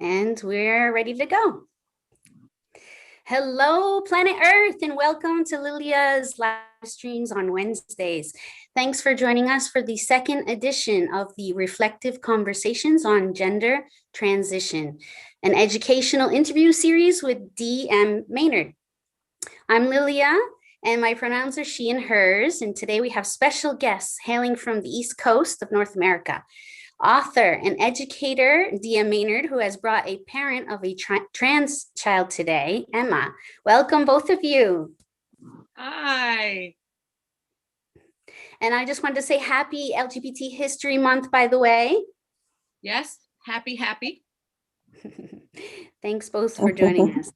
And we're ready to go. Hello, planet Earth, and welcome to Lilia's live streams on Wednesdays. Thanks for joining us for the second edition of the Reflective Conversations on Gender Transition, an educational interview series with D.M. Maynard. I'm Lilia, and my pronouns are she and hers, and today we have special guests hailing from the East Coast of North America. Author and educator, D.M. Maynard, who has brought a parent of a trans child today, Emma. Welcome, both of you. Hi. And I just wanted to say happy LGBT History Month, by the way. Yes, happy. Thanks both for joining us.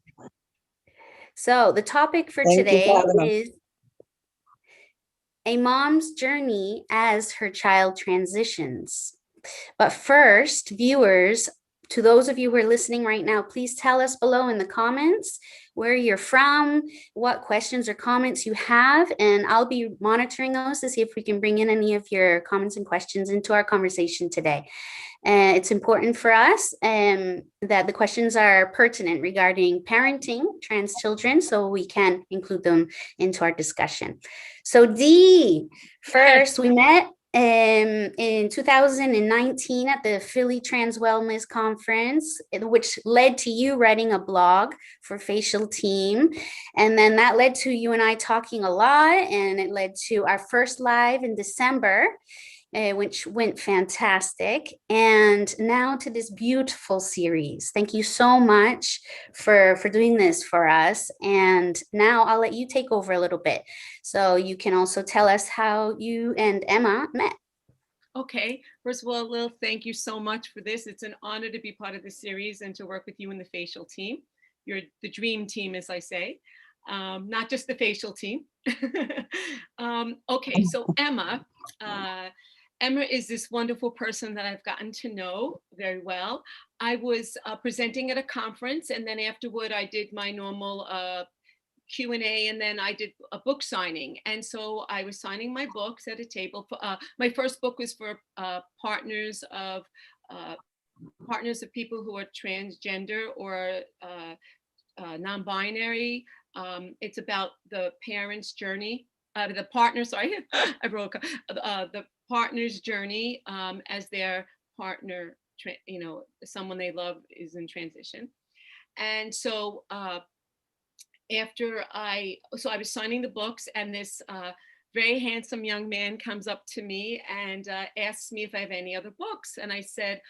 So the topic for today is a mom's journey as her child transitions. But first, viewers, to those of you who are listening right now, please tell us below in the comments where you're from, what questions or comments you have, and I'll be monitoring those to see if we can bring in any of your comments and questions into our conversation today. It's important for us that the questions are pertinent regarding parenting trans children, so we can include them into our discussion. So Dee, first we met in 2019 at the Philly Trans Wellness Conference, which led to you writing a blog for Facialteam. And then that led to you and I talking a lot, and it led to our first live in December, which went fantastic. And now to this beautiful series. Thank you so much for doing this for us. And now I'll let you take over a little bit, so you can also tell us how you and Emma met. Okay, first of all, Lil, thank you so much for this. It's an honor to be part of the series and to work with you and the facial team. You're the dream team, as I say, not just the facial team. Okay, so Emma is this wonderful person that I've gotten to know very well. I was presenting at a conference, and then afterward I did my normal Q&A, and then I did a book signing. And so I was signing my books at a table. My first book was for partners of people who are transgender or non-binary. It's about the parent's journey, the partner's journey as their partner, someone they love is in transition. And so I was signing the books, and this very handsome young man comes up to me and asks me if I have any other books. And I said,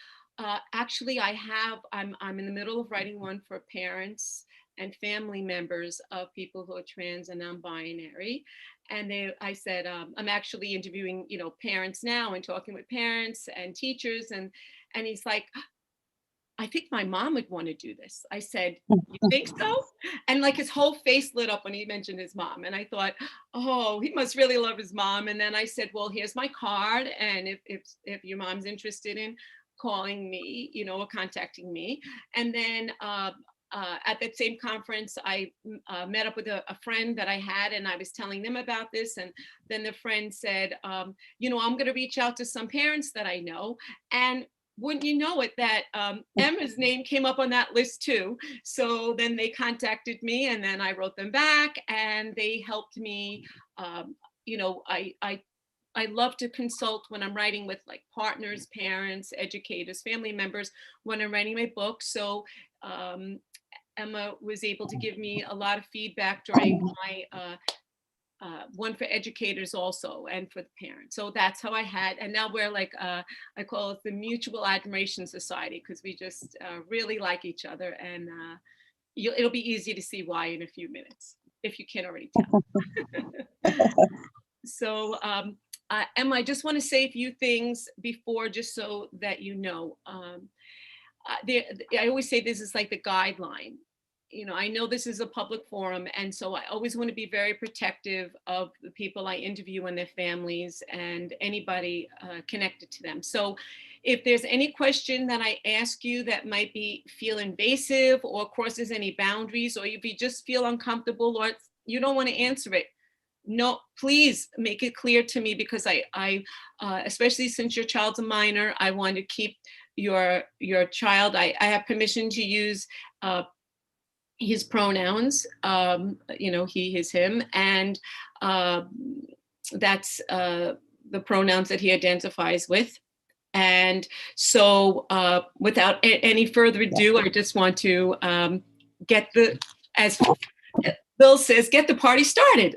actually, I'm in the middle of writing one for parents and family members of people who are trans and non-binary. And I said, I'm actually interviewing, parents now and talking with parents and teachers. And he's like, I think my mom would want to do this. I said, you think so? And like his whole face lit up when he mentioned his mom. And I thought, oh, he must really love his mom. And then I said, well, here's my card. And if your mom's interested in calling me, or contacting me. And then at that same conference, I met up with a friend that I had, and I was telling them about this. And then the friend said, I'm going to reach out to some parents that I know. And wouldn't you know it, that Emma's name came up on that list too. So then they contacted me, and then I wrote them back, and they helped me. I love to consult when I'm writing with like partners, parents, educators, family members when I'm writing my book. So Emma was able to give me a lot of feedback during my one for educators also, and for the parents. So that's how I had, and now we're like, I call it the Mutual Admiration Society, because we just really like each other, and it'll be easy to see why in a few minutes, if you can't already tell. So Emma, I just want to say a few things before, just so that you know. I always say this is like the guideline. I know this is a public forum, and so I always want to be very protective of the people I interview and their families and anybody connected to them. So if there's any question that I ask you that might feel invasive or crosses any boundaries, or if you just feel uncomfortable or you don't want to answer it, no, please make it clear to me, because I especially since your child's a minor, I want to keep your child. I have permission to use his pronouns, he, his, him, and that's the pronouns that he identifies with. And so without any further ado, I just want to as Bill says, get the party started.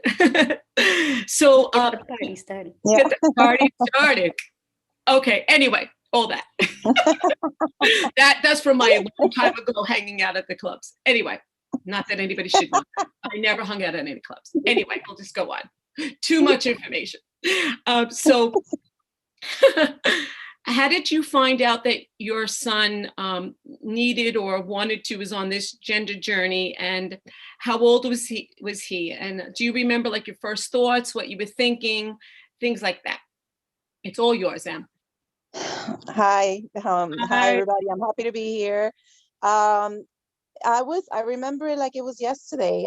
So get the party started. Get the party started. Okay, anyway, all that. That's from my long time ago hanging out at the clubs. Anyway, not that anybody should know. I never hung out at any clubs. Anyway, we'll just go on. Too much information. So how did you find out that your son needed or wanted to, was on this gender journey, and how old was he? And do you remember like your first thoughts, what you were thinking, things like that? It's all yours, Em. Hi, everybody. I'm happy to be here. I remember it like it was yesterday.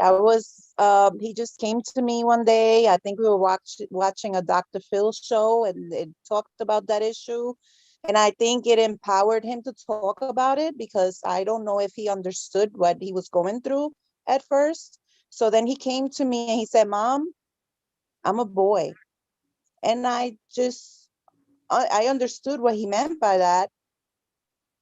He just came to me one day. I think we were watching a Dr. Phil show, and it talked about that issue. And I think it empowered him to talk about it, because I don't know if he understood what he was going through at first. So then he came to me and he said, "Mom, I'm a boy." And I understood what he meant by that,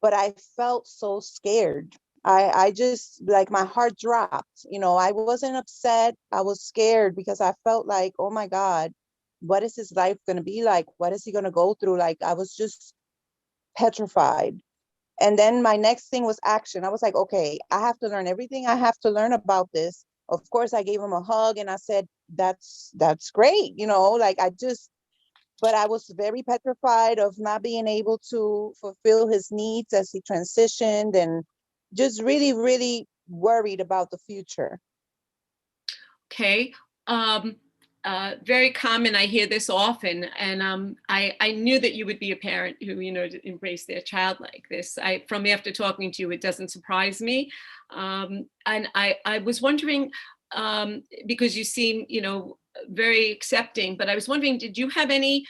but I felt so scared. I just, like, my heart dropped. I wasn't upset. I was scared, because I felt like, oh my God, what is his life going to be like? What is he going to go through? Like, I was just petrified. And then my next thing was action. I was like, okay, I have to learn everything I have to learn about this. Of course, I gave him a hug and I said, that's great. But I was very petrified of not being able to fulfill his needs as he transitioned, and just really, really worried about the future. Okay. Very common. I hear this often, and I knew that you would be a parent who, embrace their child like this. From after talking to you, it doesn't surprise me. And I was wondering, because you seem, very accepting, but I was wondering, did you have any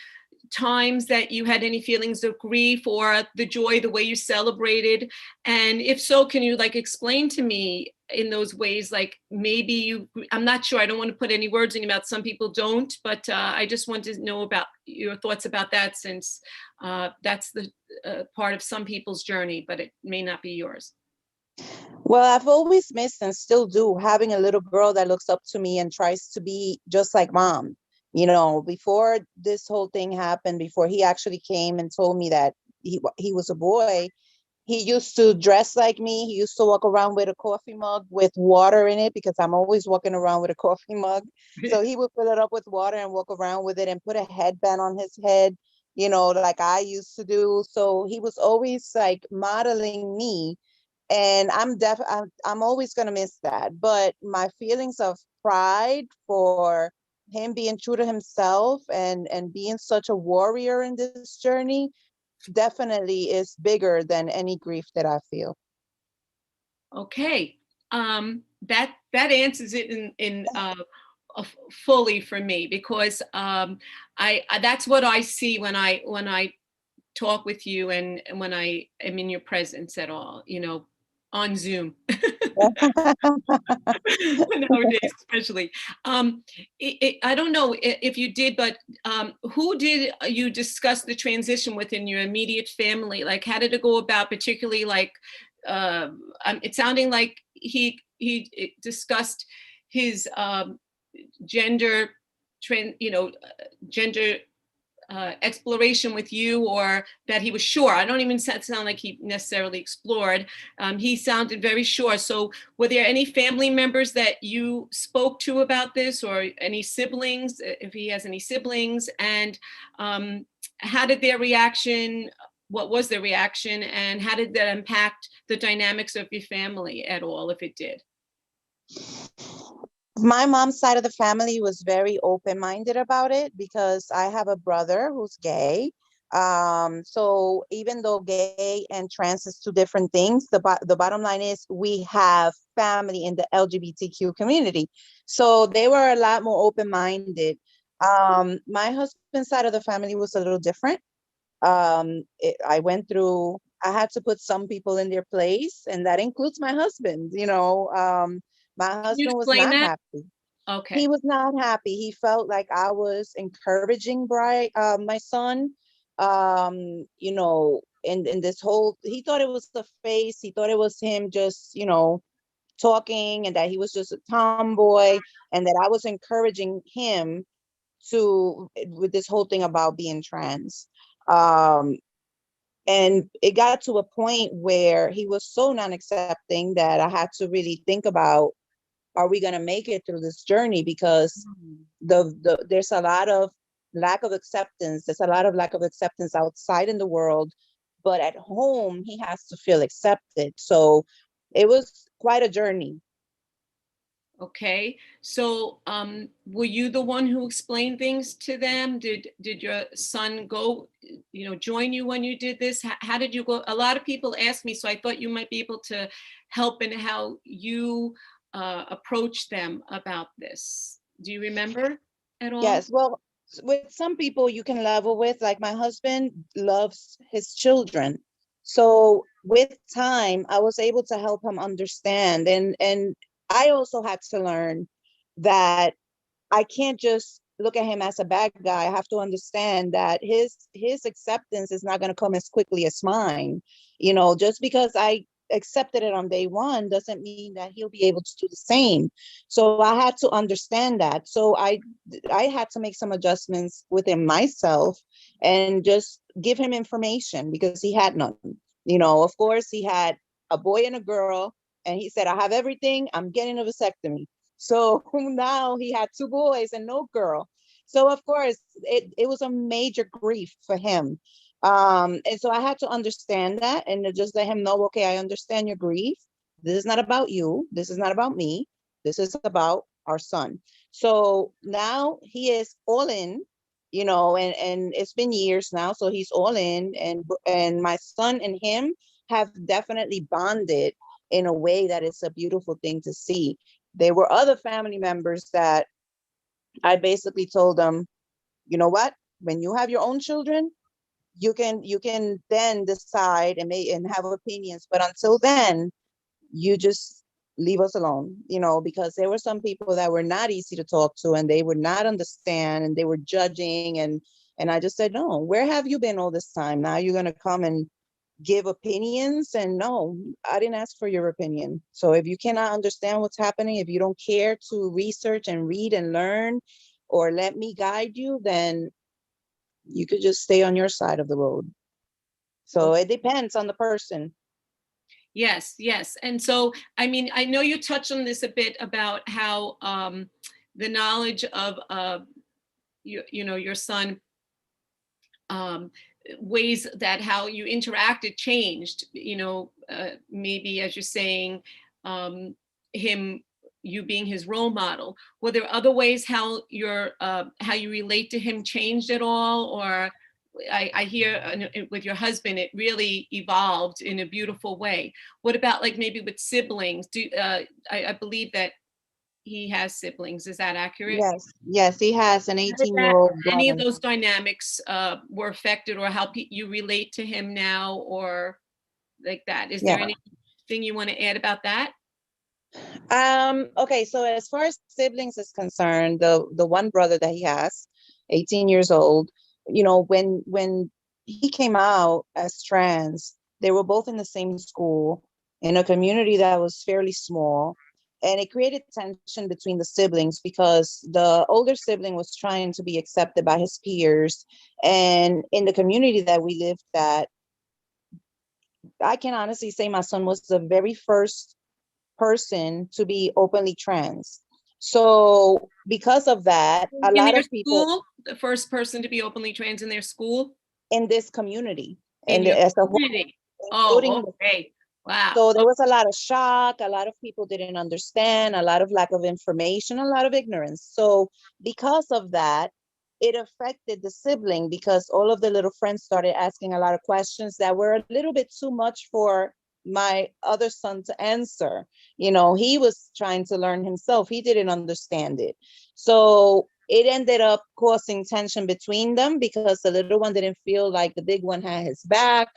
times that you had any feelings of grief or the joy, the way you celebrated? And if so, can you explain to me in those ways, maybe I'm not sure, I don't want to put any words in your mouth, some people don't, but I just want to know about your thoughts about that, since that's the part of some people's journey, but it may not be yours. Well, I've always missed, and still do, having a little girl that looks up to me and tries to be just like Mom. Before this whole thing happened, before he actually came and told me that he was a boy, he used to dress like me. He used to walk around with a coffee mug with water in it, because I'm always walking around with a coffee mug. So he would fill it up with water and walk around with it, and put a headband on his head, like I used to do. So he was always like modeling me. And I'm always going to miss that. But my feelings of pride for him being true to himself and being such a warrior in this journey definitely is bigger than any grief that I feel. Okay. That answers it in fully for me, because I that's what I see when I talk with you, and when I am in your presence at all, on Zoom. Nowadays, especially. I don't know if you did, but who did you discuss the transition with in your immediate family? Like, how did it go about, particularly it's sounding like he discussed his gender gender exploration with you, or that he was sure. I don't even sound like he necessarily explored. He sounded very sure. So were there any family members that you spoke to about this, or any siblings, if he has any siblings? And how did their reaction, what was their reaction, and how did that impact the dynamics of your family at all, if it did? My mom's side of the family was very open-minded about it, because I have a brother who's gay. So even though gay and trans is two different things, the bottom line is we have family in the LGBTQ community. So they were a lot more open-minded. My husband's side of the family was a little different. I went through, I had to put some people in their place, and that includes my husband. My Can you husband was explain not that? happy. He Okay. was not happy. He felt like I was encouraging my son. In this whole, he thought it was the face. He thought it was him just, talking, and that he was just a tomboy, and that I was encouraging him to with this whole thing about being trans. Um, and it got to a point where he was so non-accepting that I had to really think about, are we going to make it through this journey? Because there's a lot of lack of acceptance. There's a lot of lack of acceptance outside in the world, but at home he has to feel accepted. So it was quite a journey. Okay. So, were you the one who explained things to them? Did your son go, join you when you did this? How did you go? A lot of people ask me, so I thought you might be able to help in how you approach them about this. Do you remember at all? Yes, well, with some people you can level with, like my husband loves his children. So with time, I was able to help him understand. And I also had to learn that I can't just look at him as a bad guy. I have to understand that his acceptance is not going to come as quickly as mine. Just because I accepted it on day one doesn't mean that he'll be able to do the same. So I had to understand that. So I had to make some adjustments within myself and just give him information because he had none. Of course, he had a boy and a girl, and he said, I have everything. I'm getting a vasectomy. So now he had two boys and no girl. So of course, it was a major grief for him. And so I had to understand that and to just let him know, okay, I understand your grief. This is not about you. This is not about me. This is about our son. So now he is all in, and it's been years now. So he's all in, and my son and him have definitely bonded in a way that it's a beautiful thing to see. There were other family members that I basically told them, you know what, when you have your own children, you can then decide and have opinions. But until then, you just leave us alone, because there were some people that were not easy to talk to, and they would not understand, and they were judging, and I just said, no, where have you been all this time? Now you're going to come and give opinions? And no, I didn't ask for your opinion. So if you cannot understand what's happening, if you don't care to research and read and learn, or let me guide you, then you could just stay on your side of the road. So it depends on the person. Yes, yes. And so, I mean, I know you touched on this a bit about how the knowledge of your son, um, ways that how you interacted changed. Maybe as you're saying, um, him you being his role model. Were there other ways how how you relate to him changed at all, or I hear with your husband, it really evolved in a beautiful way. What about like maybe with siblings? I believe that he has siblings. Is that accurate? Yes, he has an How did that, 18-year-old any of brother. those dynamics were affected, or how you relate to him now, or like that? Is Yeah. there anything you want to add about that? Okay, so as far as siblings is concerned, the one brother that he has, 18 years old, when he came out as trans, they were both in the same school in a community that was fairly small. And it created tension between the siblings because the older sibling was trying to be accepted by his peers. And in the community that we lived at, I can honestly say my son was the very first person to be openly trans. So because of that, a In lot their of people school, the first person to be openly trans in their school, in this community in and your as a whole, community. Oh, including okay. Wow. so there was a lot of shock, a lot of people didn't understand, a lot of lack of information, a lot of ignorance. So because of that, it affected the sibling because all of the little friends started asking a lot of questions that were a little bit too much for my other son to answer. He was trying to learn himself. He didn't understand it. So it ended up causing tension between them because the little one didn't feel like the big one had his back.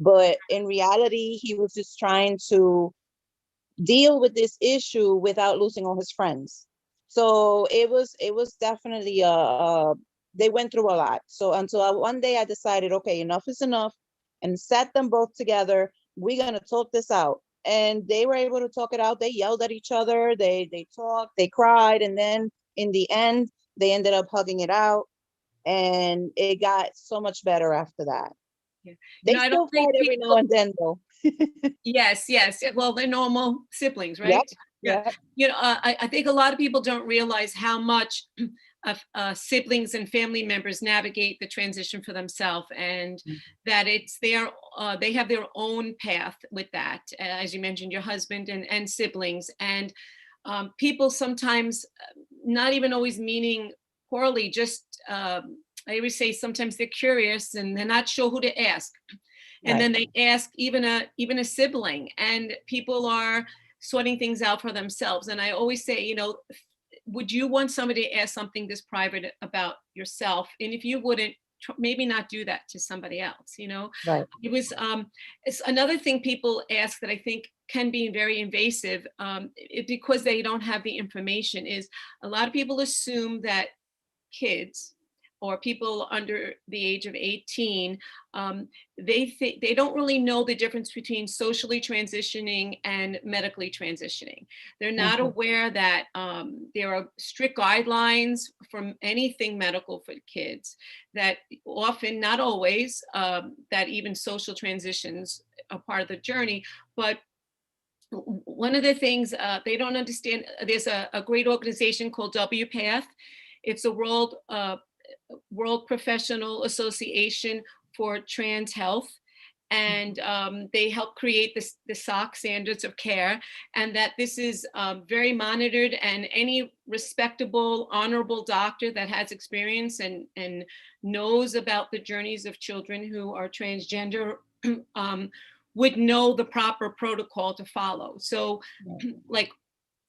But in reality, he was just trying to deal with this issue without losing all his friends. So it was definitely they went through a lot. So until one day I decided, okay, enough is enough, and sat them both together. We're gonna talk this out, and they were able to talk it out. They yelled at each other. They talked. They cried, and then in the end, they ended up hugging it out, and it got so much better after that. Yeah. They I don't still think fight every now and then, though. yes, yes. Well, they're normal siblings, Yep. right? Yeah. Yep. I think a lot of people don't realize how much siblings and family members navigate the transition for themselves, and that it's their they have their own path with that. As you mentioned, your husband and siblings, and people sometimes not even always meaning poorly, just I always say sometimes they're curious and they're not sure who to ask. And then they ask even a sibling, and people are sorting things out for themselves. And I always say, would you want somebody to ask something this private about yourself? And if you wouldn't, maybe not do that to somebody else. Right. It was it's another thing people ask that I think can be very invasive, because they don't have the information, is a lot of people assume that kids or people under the age of 18, they don't really know the difference between socially transitioning and medically transitioning. They're not aware that there are strict guidelines for anything medical for kids, that often, not always, that even social transitions are part of the journey. But one of the things they don't understand, there's a great organization called WPATH. It's a World Professional Association for Trans Health, and they help create the SOC standards of care, and that this is very monitored, and any respectable, honorable doctor that has experience and knows about the journeys of children who are transgender would know the proper protocol to follow. So, like,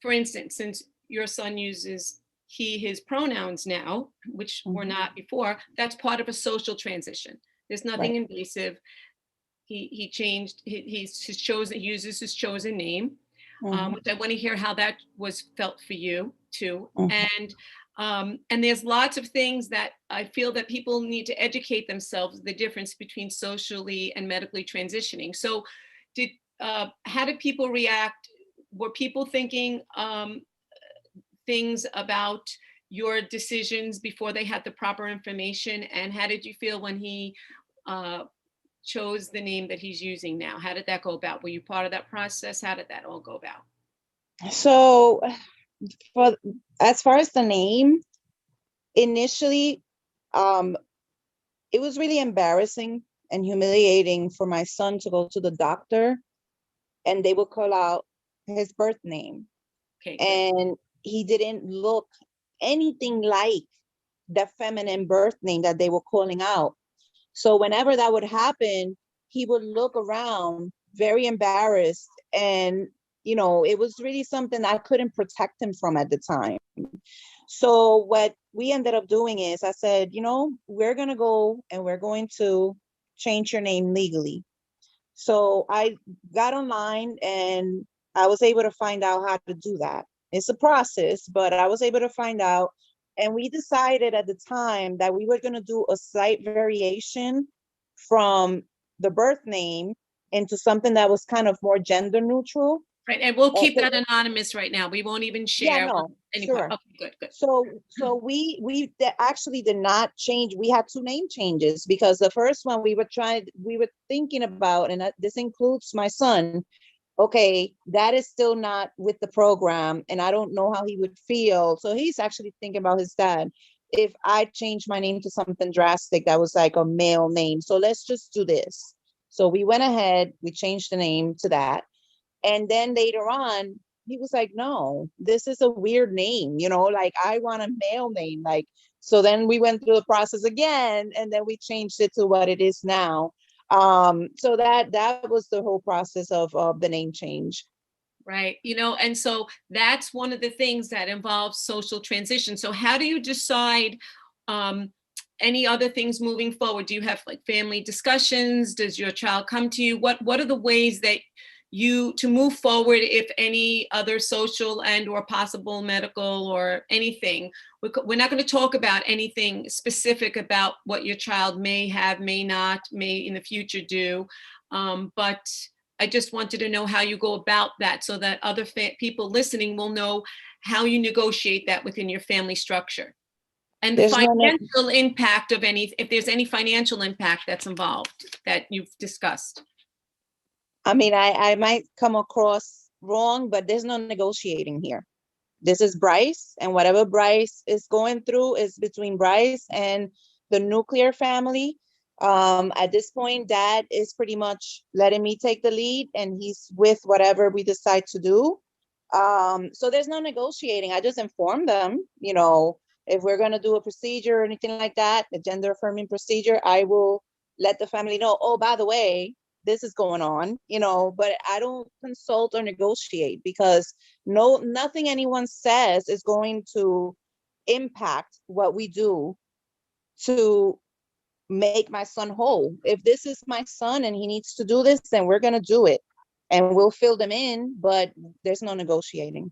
for instance, since your son uses he, his pronouns now, which were not before, that's part of a social transition. There's nothing invasive. He changed, he's his chosen, he uses his chosen name, which I want to hear how that was felt for you too. And there's lots of things that I feel that people need to educate themselves, the difference between socially and medically transitioning. So how did people react? Were people thinking things about your decisions before they had the proper information? And how did you feel when he chose the name that he's using now? How did that go about? Were you part of that process? How did that all go about? So as far as the name, initially, it was really embarrassing and humiliating for my son to go to the doctor and they would call out his birth name. Okay, and he didn't look anything like the feminine birth name that they were calling out. So whenever that would happen, he would look around very embarrassed. And, it was really something I couldn't protect him from at the time. So what we ended up doing is I said, we're going to go and we're going to change your name legally. So I got online and I was able to find out how to do that. It's a process, but I was able to find out. And we decided at the time that we were going to do a slight variation from the birth name into something that was kind of more gender neutral. Right, and we'll keep that anonymous right now. We won't even share. Yeah, no, sure. Okay, good. So we actually did not change. We had 2 name changes because the first one we were thinking about, and this includes my son. Okay, that is still not with the program, and I don't know how he would feel. So he's actually thinking about his dad. If I change my name to something drastic that was like a male name, so let's just do this. So we went ahead, we changed the name to that. And then later on, he was like, no, this is a weird name, like I want a male name. So then we went through the process again, and then we changed it to what it is now. So that was the whole process of the name change. Right. You know, and so that's one of the things that involves social transition. So how do you decide um, any other things moving forward? Do you have like family discussions? Does your child come to you? What are the ways that you to move forward, if any other social and or possible medical or anything? We're not going to talk about anything specific about what your child may have, may not, may in the future do. But I just wanted to know how you go about that so that other people listening will know how you negotiate that within your family structure. And the There's no, financial impact of any, if there's any financial impact that's involved that you've discussed. I mean, I might come across wrong, but there's no negotiating here. This is Bryce, and whatever Bryce is going through is between Bryce and the nuclear family. At this point, Dad is pretty much letting me take the lead, and he's with whatever we decide to do. So there's no negotiating. I just inform them, you know, if we're going to do a procedure or anything like that, a gender affirming procedure, I will let the family know, oh, by the way, this is going on, you know, but I don't consult or negotiate, because nothing anyone says is going to impact what we do to make my son whole. If this is my son and he needs to do this, then we're going to do it, and we'll fill them in, but there's no negotiating.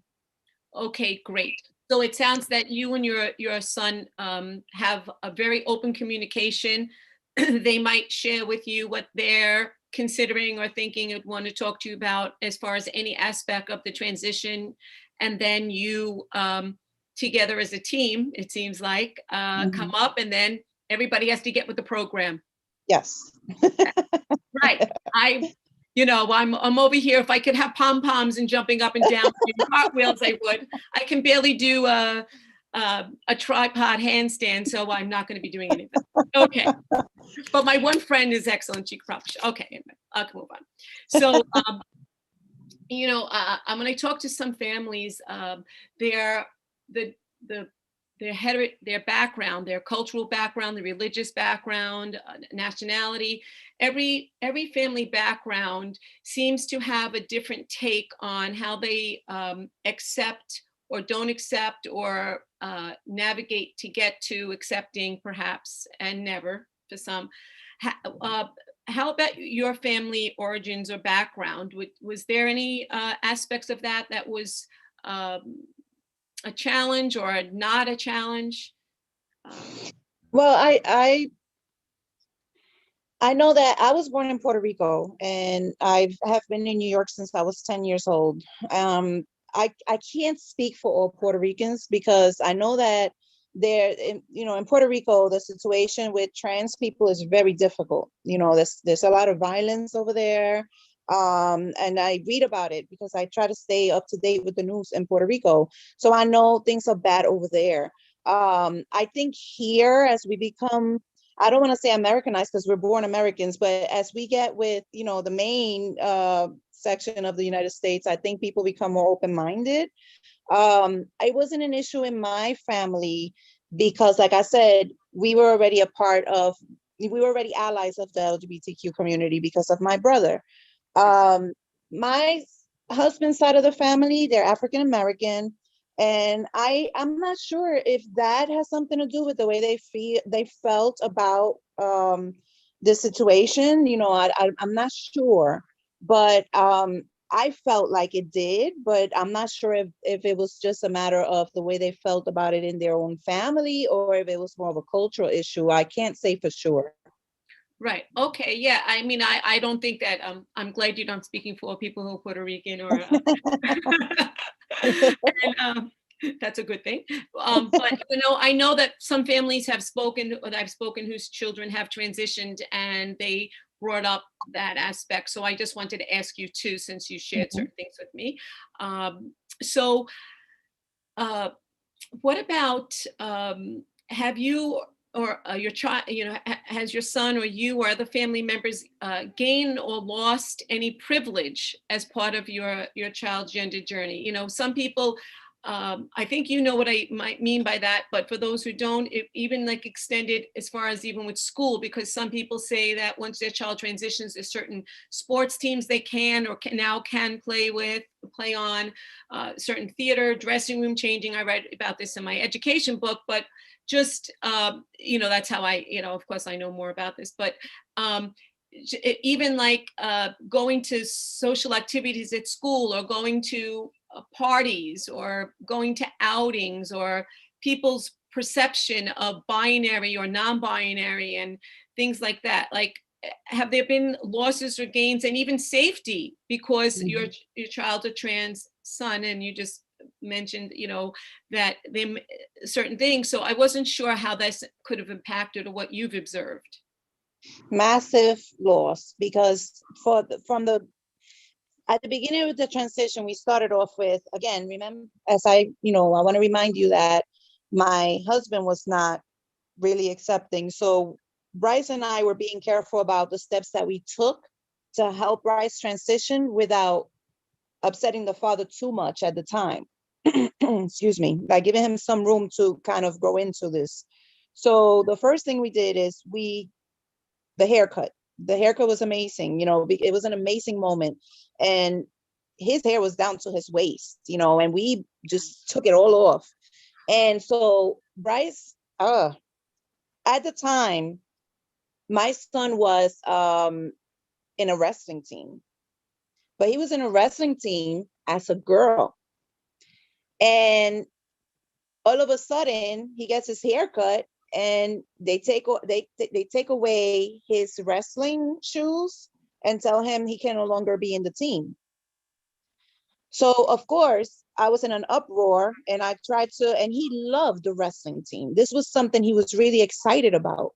Okay, great. So it sounds that you and your son have a very open communication. They might share with you what they're considering or thinking and want to talk to you about as far as any aspect of the transition. And then you together as a team, it seems like, come up, and then everybody has to get with the program. Yes. Right. I'm over here. If I could have pom-poms and jumping up and down doing cartwheels, I would. I can barely do a tripod handstand, so I'm not going to be doing anything. Okay. But my one friend is excellent. She could probably. Okay, anyway, I'll move on. So, when I talk to some families, their background, their cultural background, the religious background, nationality, every family background seems to have a different take on how they accept or don't accept or navigate to get to accepting, perhaps, and never for some. How about your family origins or background? Was there any aspects of that was a challenge or not a challenge? Well, I know that I was born in Puerto Rico, and I have been in New York since I was 10 years old. I can't speak for all Puerto Ricans, because I know that in Puerto Rico, the situation with trans people is very difficult. You know, there's a lot of violence over there. And I read about it because I try to stay up to date with the news in Puerto Rico. So I know things are bad over there. I think here, as we become, I don't want to say Americanized because we're born Americans, but as we get with, the main section of the United States, I think people become more open-minded. It wasn't an issue in my family because, like I said, we were already allies of the LGBTQ community because of my brother. My husband's side of the family, they're African American, and I'm not sure if that has something to do with the way they felt about the situation. I'm not sure, but I felt like it did, but I'm not sure if it was just a matter of the way they felt about it in their own family, or if it was more of a cultural issue. I can't say for sure. Right. Okay. Yeah. I mean, I don't think that, I'm glad you're not speaking for people who are Puerto Rican or, and, that's a good thing. But, I know that some families have spoken, or I've spoken, whose children have transitioned, and they brought up that aspect. So I just wanted to ask you too, since you shared certain things with me. What about, have you or your child, has your son or you or other family members gained or lost any privilege as part of your child's gender journey? Some people I think you know what I might mean by that, but for those who don't, even like extended as far as even with school, because some people say that once their child transitions, there's certain sports teams they can or now can play on, certain theater, dressing room changing. I write about this in my education book, but just, that's how of course I know more about this, but even like going to social activities at school or going to parties or going to outings or people's perception of binary or non-binary and things like that. Like, have there been losses or gains and even safety because your child's a trans son, and you just mentioned, that them certain things. So I wasn't sure how this could have impacted or what you've observed. Massive loss, because at the beginning of the transition, we started off with, again, remember, I want to remind you that my husband was not really accepting. So Bryce and I were being careful about the steps that we took to help Bryce transition without upsetting the father too much at the time. Excuse me, by giving him some room to kind of grow into this. So the first thing we did is the haircut. The haircut was amazing. It was an amazing moment. And his hair was down to his waist, and we just took it all off. And so Bryce, at the time, my son was in a wrestling team, but he was in a wrestling team as a girl. And all of a sudden, he gets his haircut, and they take away his wrestling shoes and tell him he can no longer be in the team. So of course, I was in an uproar, and I tried to, and he loved the wrestling team. This was something he was really excited about.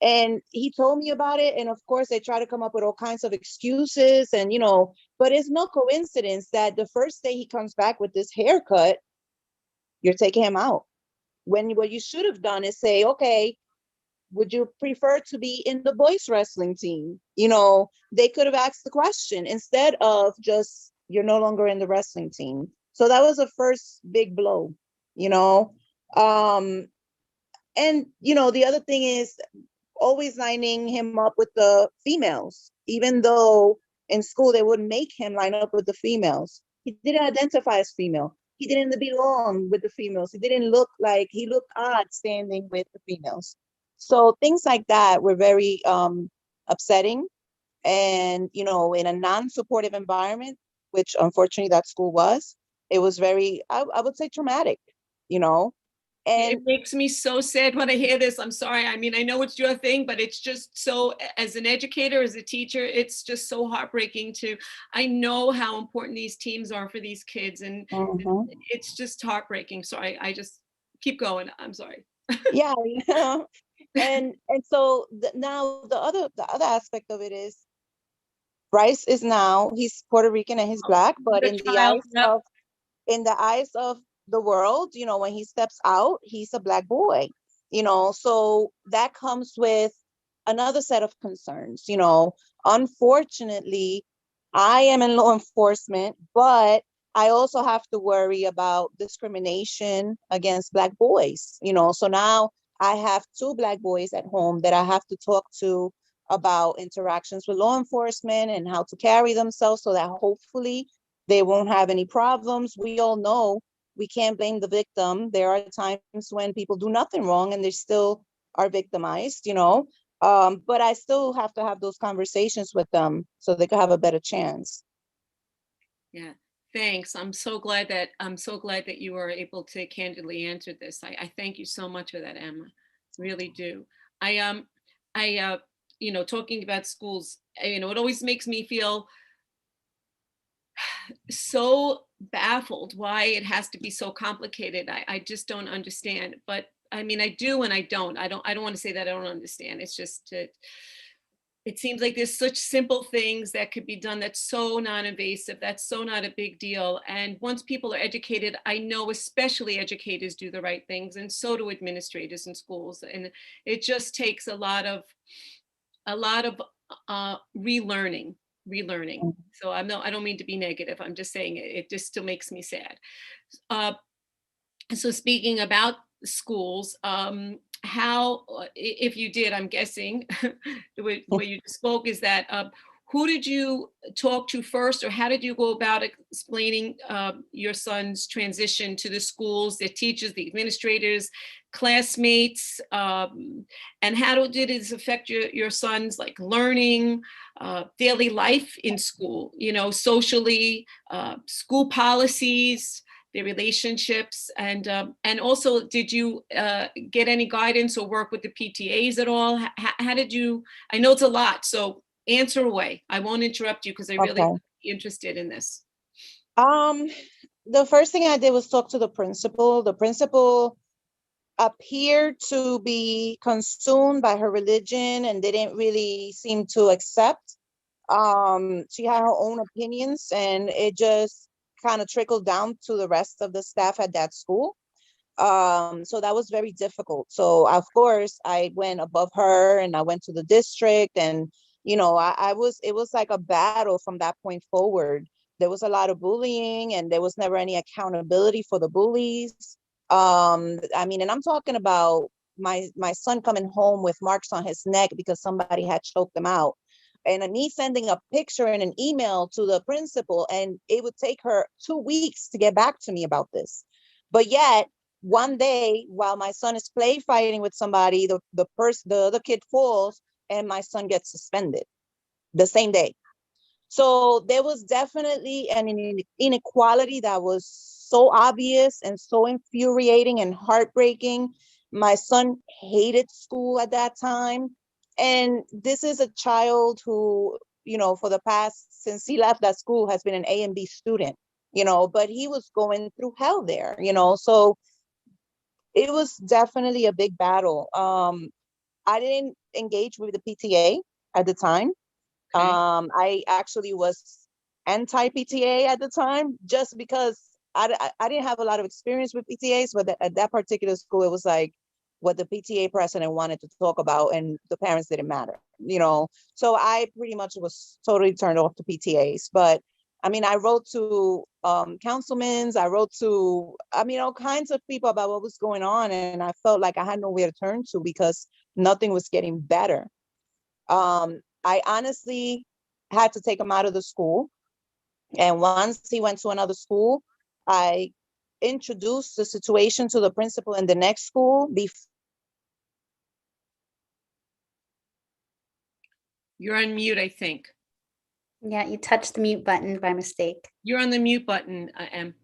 And he told me about it. And of course, they try to come up with all kinds of excuses but it's no coincidence that the first day he comes back with this haircut, you're taking him out. When what you should have done is say, okay, would you prefer to be in the boys wrestling team? They could have asked the question instead of just, you're no longer in the wrestling team. So that was the first big blow, and the other thing is always lining him up with the females, even though in school they wouldn't make him line up with the females. He didn't identify as female. He didn't belong with the females. He looked odd standing with the females. So things like that were very upsetting. And, in a non-supportive environment, which unfortunately that school was, it was very, I would say, traumatic, And it makes me so sad when I hear this. I'm sorry. I mean, I know it's your thing, but it's just so, as an educator, as a teacher, it's just so heartbreaking I know how important these teams are for these kids, and it's just heartbreaking. So I just keep going. I'm sorry. Yeah, and so now the other aspect of it is Bryce is now, he's Puerto Rican and he's Black, but in the eyes of the world, when he steps out, he's a Black boy, so that comes with another set of concerns. Unfortunately, I am in law enforcement, but I also have to worry about discrimination against Black boys, so now I have two Black boys at home that I have to talk to about interactions with law enforcement and how to carry themselves so that hopefully they won't have any problems. We all know we can't blame the victim. There are times when people do nothing wrong and they still are victimized, but I still have to have those conversations with them so they could have a better chance. Yeah, thanks. I'm so glad that you were able to candidly answer this. I thank you so much for that, Emma. Really do. Talking about schools, it always makes me feel so baffled why it has to be so complicated. I just don't understand. But I mean, I do and I don't. I don't want to say that I don't understand. It's just it seems like there's such simple things that could be done that's so non-invasive, that's so not a big deal. And once people are educated, I know especially educators do the right things, and so do administrators in schools. And it just takes a lot of relearning. So I don't mean to be negative. I'm just saying it just still makes me sad. So speaking about schools, how, if you did, I'm guessing, the way you spoke is that, who did you talk to first, or how did you go about explaining your son's transition to the schools, their teachers, the administrators, classmates, and how did it affect your son's like learning, daily life in school, you know, socially, school policies, their relationships, and also, did you get any guidance or work with the PTAs at all? How did you? I know it's a lot, so answer away. I won't interrupt you because I really Okay. interested in this. The first thing I did was talk to the principal. The principal appeared to be consumed by her religion and didn't really seem to accept. She had her own opinions, and it just kind of trickled down to the rest of the staff at that school. So that was very difficult. So of course I went above her and I went to the district, and it was like a battle from that point forward. There was a lot of bullying and there was never any accountability for the bullies. I mean, and I'm talking about my son coming home with marks on his neck because somebody had choked him out. And me sending a picture and an email to the principal, and it would take her 2 weeks to get back to me about this. But yet, one day, while my son is play fighting with somebody, the other kid falls, and my son gets suspended the same day. So there was definitely an inequality that was so obvious and so infuriating and heartbreaking. My son hated school at that time. And this is a child who, for the past, since he left that school, has been an A and B student, but he was going through hell there, so it was definitely a big battle. I didn't engage with the PTA at the time. Okay. I actually was anti-PTA at the time, just because I didn't have a lot of experience with PTAs, but at that particular school, it was like what the PTA president wanted to talk about, and the parents didn't matter, So I pretty much was totally turned off to PTAs. But I mean, I wrote to councilmen, I wrote to, all kinds of people about what was going on, and I felt like I had nowhere to turn to because nothing was getting better. I honestly had to take him out of the school. And once he went to another school, I introduced the situation to the principal in the next school. You're on mute, I think. Yeah, you touched the mute button by mistake. You're on the mute button, Em.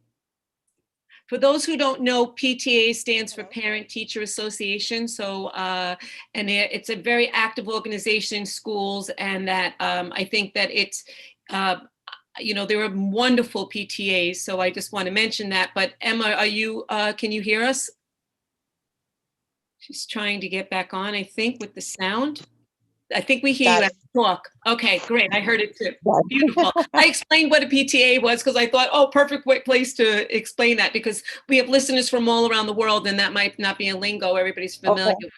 For those who don't know, PTA stands for Parent Teacher Association. So, and it's a very active organization in schools, and that I think that it's, there are wonderful PTAs. So I just want to mention that. But Emma, can you hear us? She's trying to get back on, I think, with the sound. I think we hear you as you talk. Okay, great. I heard it too. Beautiful. I explained what a PTA was because I thought, perfect place to explain that, because we have listeners from all around the world, and that might not be a lingo everybody's familiar with.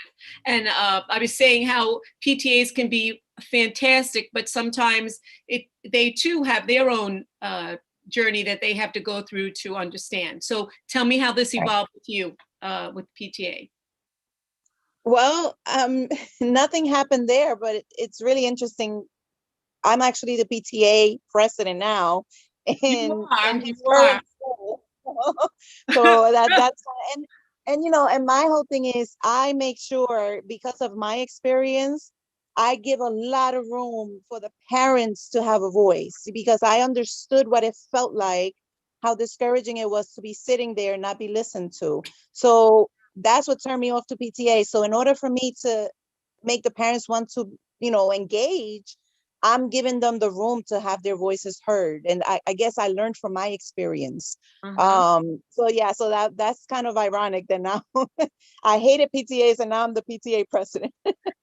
And I was saying how PTAs can be fantastic, but sometimes they too have their own journey that they have to go through to understand. So tell me how this evolved with you with PTA. Well, nothing happened there, but it's really interesting. I'm actually the PTA president now, You are. So that's and my whole thing is I make sure, because of my experience, I give a lot of room for the parents to have a voice, because I understood what it felt like, how discouraging it was to be sitting there and not be listened to. So that's what turned me off to PTA. So in order for me to make the parents want to, engage, I'm giving them the room to have their voices heard. And I guess I learned from my experience. So that's kind of ironic that now I hated PTAs and now I'm the PTA president.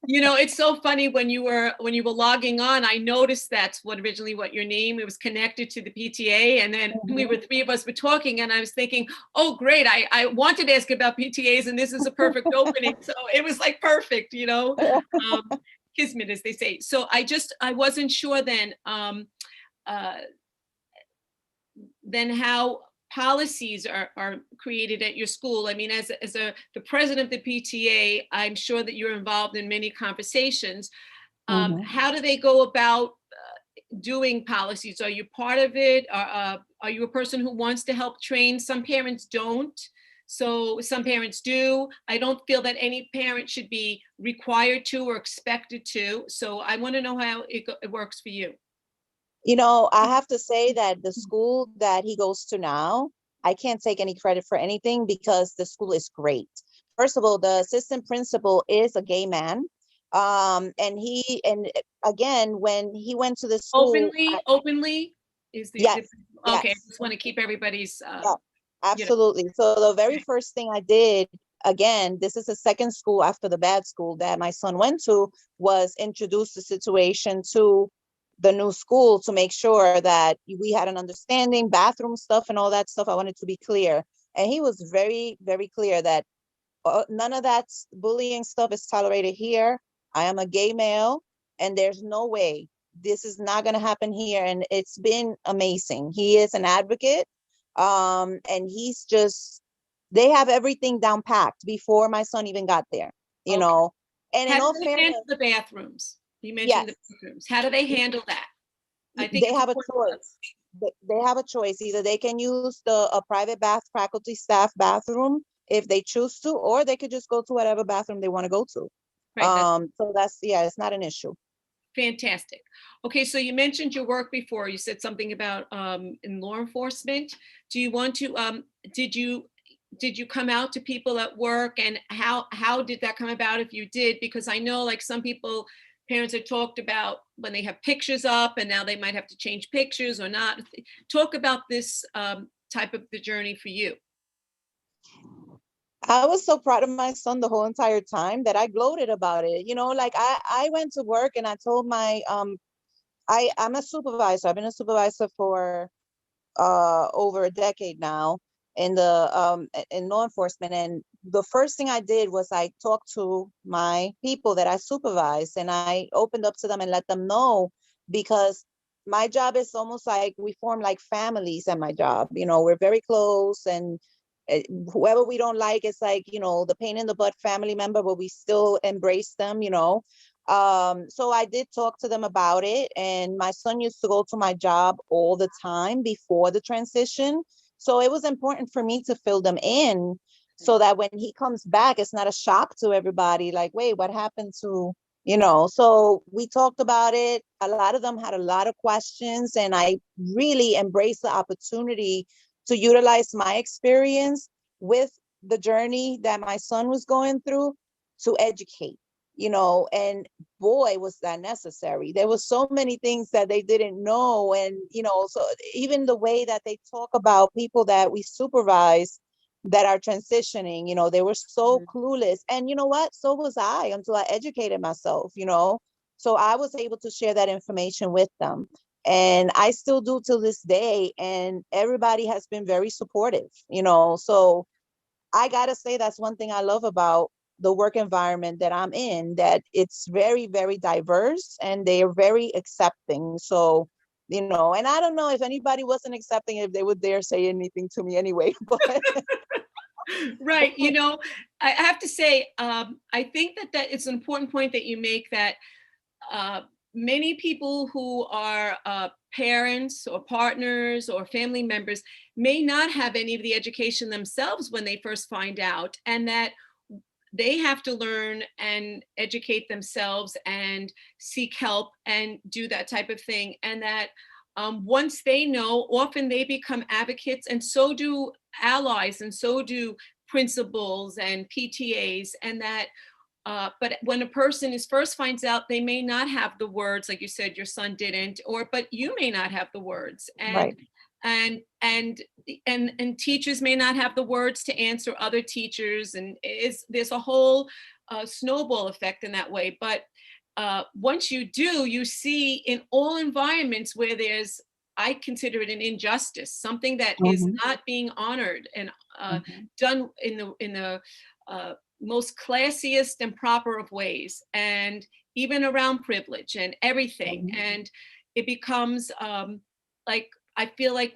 It's so funny, when you were logging on, I noticed that's what your name, it was connected to the PTA. And then three of us were talking, and I was thinking, oh, great. I wanted to ask about PTAs, and this is a perfect opening. So it was like perfect, kismet, as they say. So I wasn't sure then how policies are created at your school? I mean, as the president of the PTA, I'm sure that you're involved in many conversations. How do they go about doing policies? Are you part of it? Are you a person who wants to help train? Some parents don't. So some parents do. I don't feel that any parent should be required to or expected to. So I want to know how it works for you. You know, I have to say that the school that he goes to now, I can't take any credit for anything because the school is great. First of all, the assistant principal is a gay man. And again, when he went to the school, Openly is yes, okay. I yes, just want to keep everybody's, yeah, absolutely. So the very first thing I did, again, this is the second school after the bad school that my son went to, was introduce the situation to the new school to make sure that we had an understanding, bathroom stuff and all that stuff. I wanted to be clear. And he was very, very clear that none of that bullying stuff is tolerated here. I am a gay male and there's no way this is not going to happen here. And it's been amazing. He is an advocate. And he's just, they have everything down packed before my son even got there, you know. And in how all do they fairness, handle the bathrooms? You mentioned yes, the bathrooms. How do they handle that? I think they have a choice. They have a choice. Either they can use a private faculty staff bathroom if they choose to, or they could just go to whatever bathroom they want to go to. Right, So that's, yeah, it's not an issue. fantastic. Okay, so you mentioned your work before. You said something about in law enforcement. Do you want to did you come out to people at work, and how did that come about if you did? Because I know, like, some people, parents have talked about when they have pictures up and now they might have to change pictures or not. Talk about this type of the journey for you. I was so proud of my son the whole entire time that I gloated about it. You know, like I went to work and I told my I'm a supervisor. I've been a supervisor for over a decade now in the in law enforcement. And the first thing I did was I talked to my people that I supervise, and I opened up to them and let them know, because my job is almost like we form like families at my job. You know, we're very close, and whoever we don't like, it's like, you know, the pain in the butt family member, but we still embrace them, you know. So I did talk to them about it, and my son used to go to my job all the time before the transition. So it was important for me to fill them in so that when he comes back, it's not a shock to everybody. Like, wait, what happened to, you know? So we talked about it. A lot of them had a lot of questions, and I really embraced the opportunity to utilize my experience with the journey that my son was going through to educate, you know. And boy, was that necessary. There was so many things that they didn't know. And, you know, so even the way that they talk about people that we supervise that are transitioning, you know, they were so clueless. And you know what? So was I, until I educated myself, you know. So I was able to share that information with them. And I still do till this day. And everybody has been very supportive, you know. So I gotta say, that's one thing I love about the work environment that I'm in, that it's very, very diverse and they are very accepting. So, you know, and I don't know if anybody wasn't accepting, if they would dare say anything to me anyway. But Right. You know, I have to say, I think that it's an important point that you make, that many people who are parents or partners or family members may not have any of the education themselves when they first find out, and that they have to learn and educate themselves and seek help and do that type of thing. And that once they know, often they become advocates, and so do allies, and so do principals and PTAs. And that but when a person is first finds out, they may not have the words, like you said, your son didn't, but you may not have the words, right. And teachers may not have the words to answer other teachers, and there's a whole snowball effect in that way. But once you do, you see in all environments where there's, I consider it an injustice, something that is not being honored and done in the most classiest and proper of ways, and even around privilege and everything. And it becomes like, I feel like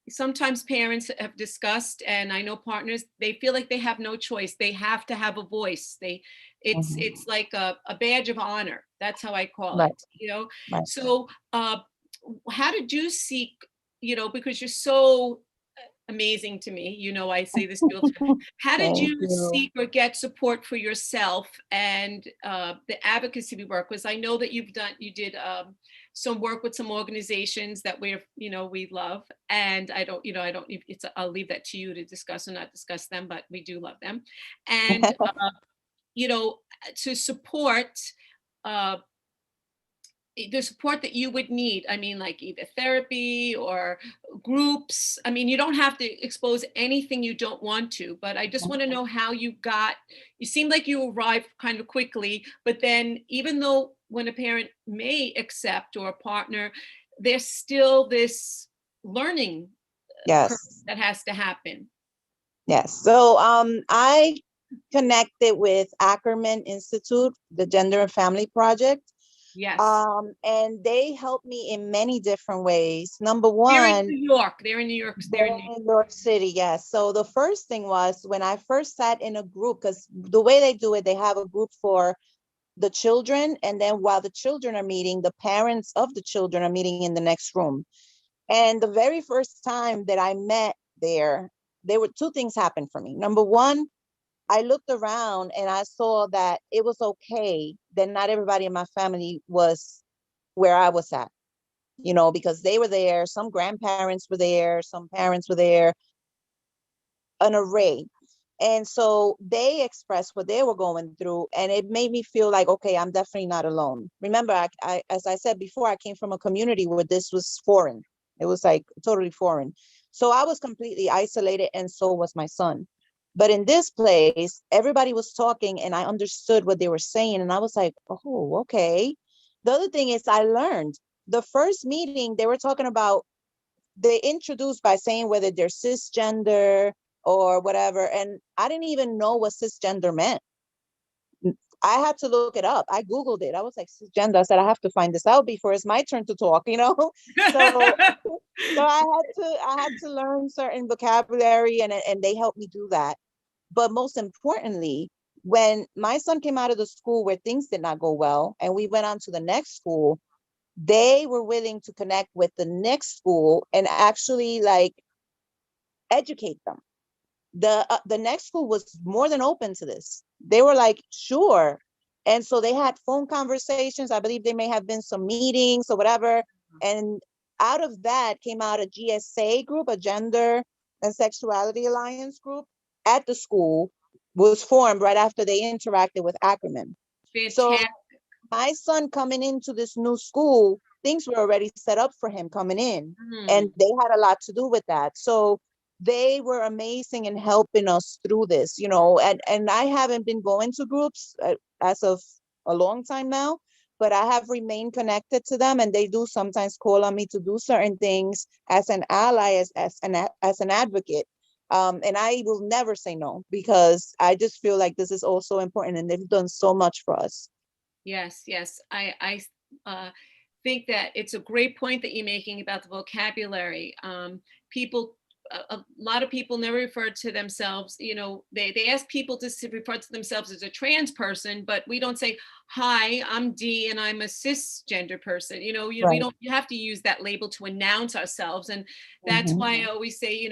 sometimes parents have discussed, and I know partners, they feel like they have no choice. They have to have a voice. It's like a badge of honor. That's how I call Right, it, you know? right. So how did you seek, you know, because you're so amazing to me, you know, I say this to you all the time. How did Thank you you. seek or get support for yourself and the advocacy work? Because I know that you did some work with some organizations that we love, and I'll leave that to you to discuss or not discuss them, but we do love them, and you know, to support uh, the support that you would need. I mean, like either therapy or groups. I mean, you don't have to expose anything you don't want to, but I just want to know how you seem like you arrived kind of quickly, but then even though when a parent may accept or a partner, there's still this learning curve Yes, that has to happen. yes. So I connected with Ackerman Institute, the Gender and Family Project. Yes. And they helped me in many different ways. Number They're in one, New York. They're in New York. They're in New York. New York City, yes. So the first thing was when I first sat in a group, because the way they do it, they have a group for the children, and then while the children are meeting, the parents of the children are meeting in the next room. And the very first time that I met there were two things happened for me. Number one, I looked around and I saw that it was okay that not everybody in my family was where I was at, you know, because they were there, some grandparents were there, some parents were there, an array. And so they expressed what they were going through, and it made me feel like, okay, I'm definitely not alone. Remember, as I said before, I came from a community where this was foreign. It was like totally foreign. So I was completely isolated, and so was my son. But in this place, everybody was talking, and I understood what they were saying, and I was like, oh, okay. The other thing is, I learned the first meeting they were talking about, they introduced by saying whether they're cisgender or whatever. And I didn't even know what cisgender meant. I had to look it up. I Googled it. I was like, cisgender. I said, I have to find this out before it's my turn to talk, you know? So so I had to learn certain vocabulary, and they helped me do that. But most importantly, when my son came out of the school where things did not go well, and we went on to the next school, they were willing to connect with the next school and actually like educate them. The next school was more than open to this. They were like, sure. And so they had phone conversations. I believe there may have been some meetings or whatever. And out of that came out a GSA group, a Gender and Sexuality Alliance group at the school, was formed right after they interacted with Ackerman. So Fantastic. my son coming into this new school, things were already set up for him coming in, and Mm. they had a lot to do with that. So they were amazing in helping us through this, you know. And I haven't been going to groups as of a long time now, but I have remained connected to them, and they do sometimes call on me to do certain things as an ally, as an advocate. And I will never say no, because I just feel like this is also important, and they've done so much for us. Yes, yes. I think that it's a great point that you're making about the vocabulary. People, a lot of people never refer to themselves, you know, they ask people to refer to themselves as a trans person, but we don't say, hi, I'm D and I'm a cisgender person. We Right. don't, you have to use that label to announce ourselves. And that's Mhm. why I always say,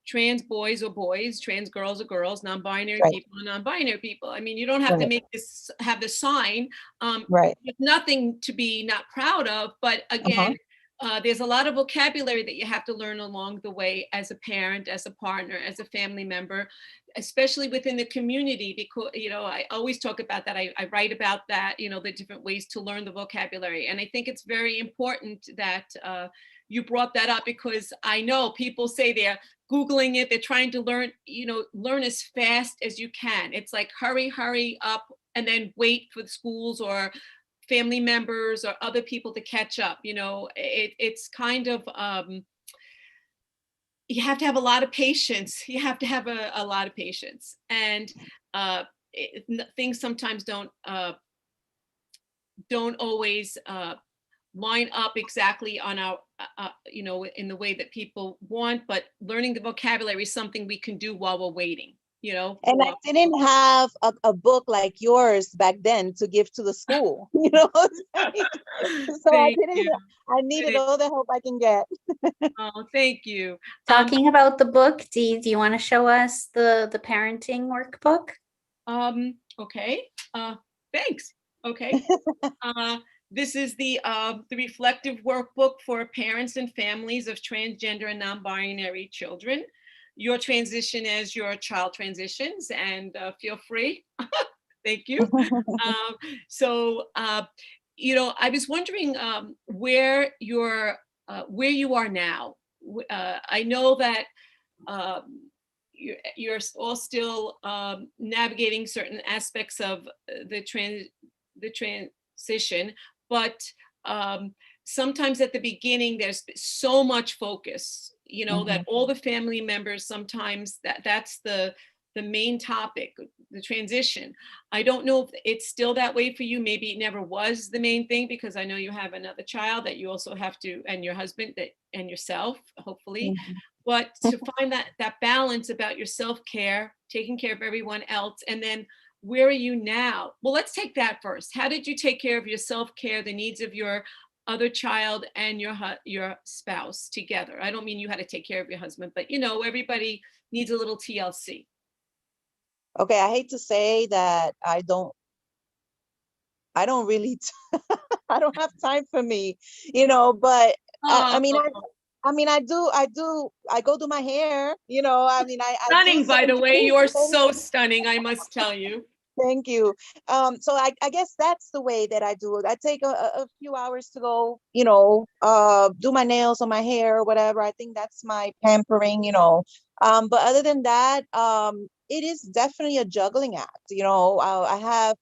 trans boys or boys, trans girls or girls, non-binary Right. people or non-binary people. I mean, you don't have to Right. have the sign. Right. It's nothing to be not proud of, but Uh-huh. again, there's a lot of vocabulary that you have to learn along the way as a parent, as a partner, as a family member, especially within the community, because, I always talk about that. I write about that, the different ways to learn the vocabulary. And I think it's very important that you brought that up, because I know people say they're Googling it, they're trying to learn, learn as fast as you can. It's like, hurry up, and then wait for the schools or family members or other people to catch up. It's kind of, you have to have a lot of patience. You have to have a lot of patience. And things sometimes don't always line up exactly on our, you know, in the way that people want, but learning the vocabulary is something we can do while we're waiting, you know. And I didn't have a book like yours back then to give to the school, you know what I'm saying? So Thank you. I needed all the help I can get. Oh, thank you. Talking about the book, do you want to show us the parenting workbook? Okay. Thanks. Okay. This is the reflective workbook for parents and families of transgender and non-binary children. Your transition as your child transitions, and feel free. Thank you. So, you know, I was wondering where you are now. I know that you're all still navigating certain aspects of the transition, but sometimes at the beginning there's so much focus, you know, that all the family members, sometimes that's the main topic, the transition. I don't know if it's still that way for you. Maybe it never was the main thing, because I know you have another child that you also have to, and your husband, that, and yourself, hopefully. But to find that balance about your self-care, taking care of everyone else, and then where are you now? Well, let's take that first. How did you take care of your self-care, the needs of your other child and your spouse together? I don't mean you had to take care of your husband, but you know, everybody needs a little TLC. Okay, I hate to say that I don't really, I don't have time for me, you know, but I mean, I go do my hair, you know, I mean, I do Stunning, by the certain way, things. you're so stunning, I must tell you. Thank you. So I guess that's the way that I do it. I take a few hours to go, you know, do my nails or my hair or whatever. I think that's my pampering, you know. But other than that, it is definitely a juggling act. You know, I